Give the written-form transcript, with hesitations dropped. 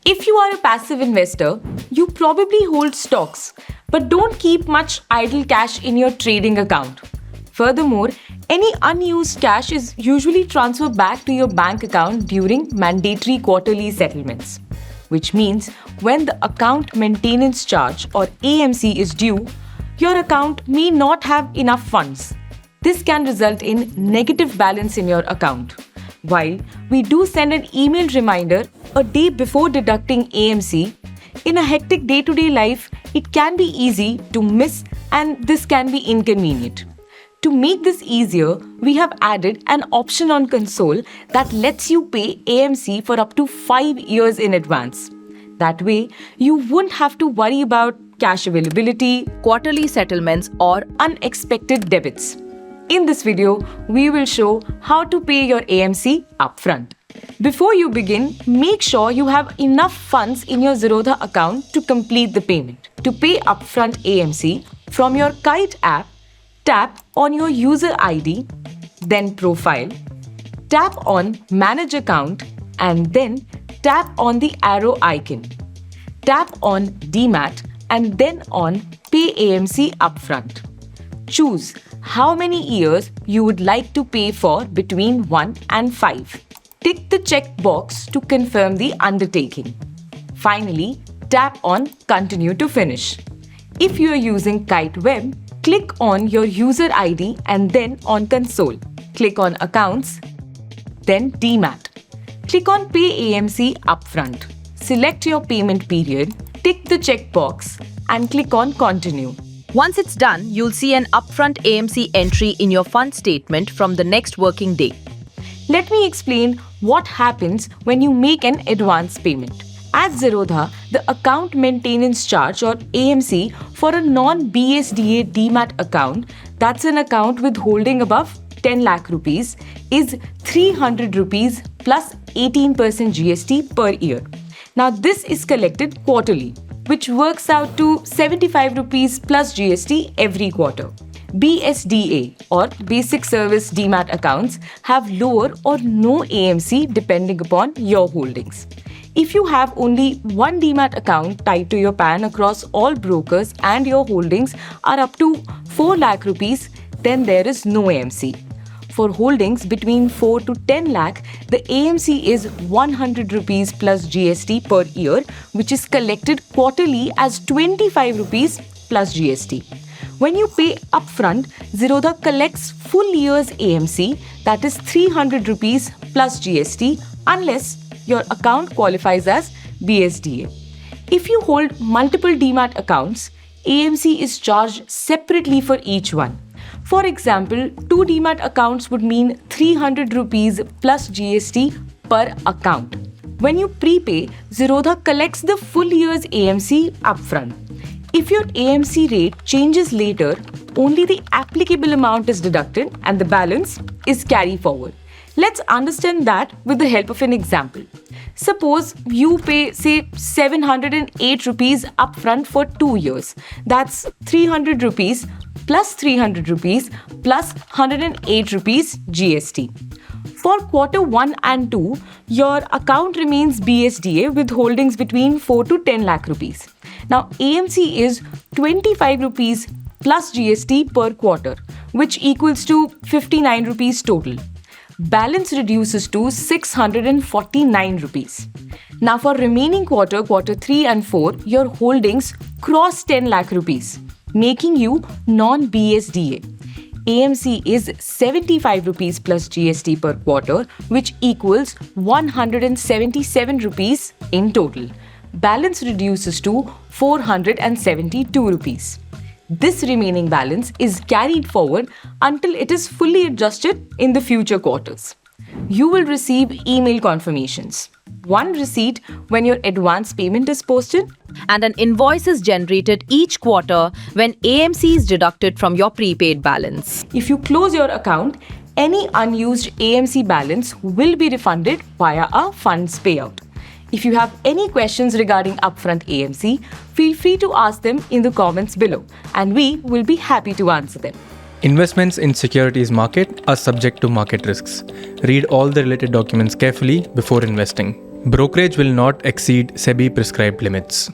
If you are a passive investor, you probably hold stocks, but don't keep much idle cash in your trading account. Furthermore, any unused cash is usually transferred back to your bank account during mandatory quarterly settlements, which means when the account maintenance charge or AMC is due, your account may not have enough funds. This can result in negative balance in your account. While we do send an email reminder a day before deducting AMC, in a hectic day-to-day life, it can be easy to miss and this can be inconvenient. To make this easier, we have added an option on console that lets you pay AMC for up to 5 years in advance. That way, you won't have to worry about cash availability, quarterly settlements, or unexpected debits. In this video, we will show how to pay your AMC upfront. Before you begin, make sure you have enough funds in your Zerodha account to complete the payment. To pay upfront AMC, from your Kite app, tap on your user ID, then Profile, tap on Manage Account, and then tap on the arrow icon. Tap on Demat and then on Pay AMC Upfront. Choose how many years you would like to pay for between 1 and 5. Tick the check box to confirm the undertaking. Finally, tap on Continue to finish. If you are using Kite Web, click on your user ID and then on Console. Click on Accounts, then Demat. Click on Pay AMC Upfront. Select your payment period, tick the checkbox, and click on Continue. Once it's done, you'll see an upfront AMC entry in your fund statement from the next working day. Let me explain what happens when you make an advance payment. At Zerodha, the account maintenance charge or AMC for a non-BSDA Demat account, that's an account with holding above 10 lakh rupees, is 300 rupees plus 18% GST per year. Now this is collected quarterly, which works out to 75 rupees plus GST every quarter. BSDA or Basic Service Demat accounts have lower or no AMC depending upon your holdings. If you have only one Demat account tied to your PAN across all brokers and your holdings are up to 4 lakh rupees, then there is no AMC. For holdings between 4 to 10 lakh, the AMC is 100 rupees plus GST per year, which is collected quarterly as 25 rupees plus GST. When you pay upfront, Zerodha collects full year's AMC, that is 300 rupees plus GST, unless your account qualifies as BSDA. If you hold multiple Demat accounts, AMC is charged separately for each one. For example, 2 Demat accounts would mean 300 rupees plus GST per account. When you prepay, Zerodha collects the full year's AMC upfront. If your AMC rate changes later, only the applicable amount is deducted and the balance is carried forward. Let's understand that with the help of an example. Suppose you pay, say, 708 rupees upfront for 2 years. That's 300 rupees plus 300 rupees plus 108 rupees GST. For quarter 1 and 2, your account remains BSDA with holdings between 4 to 10 lakh rupees. Now, AMC is 25 rupees plus GST per quarter, which equals to 59 rupees total. Balance reduces to 649 rupees. Now, for remaining quarter 3 and 4, your holdings cross 10 lakh rupees, making you non-BSDA. AMC is 75 rupees plus GST per quarter, which equals 177 rupees in total. Balance reduces to 472 rupees. This remaining balance is carried forward until it is fully adjusted in the future quarters. You will receive email confirmations. One receipt when your advance payment is posted, and an invoice is generated each quarter when AMC is deducted from your prepaid balance. If you close your account, any unused AMC balance will be refunded via a funds payout. If you have any questions regarding upfront AMC, feel free to ask them in the comments below, and we will be happy to answer them. Investments in securities market are subject to market risks. Read all the related documents carefully before investing. Brokerage will not exceed SEBI prescribed limits.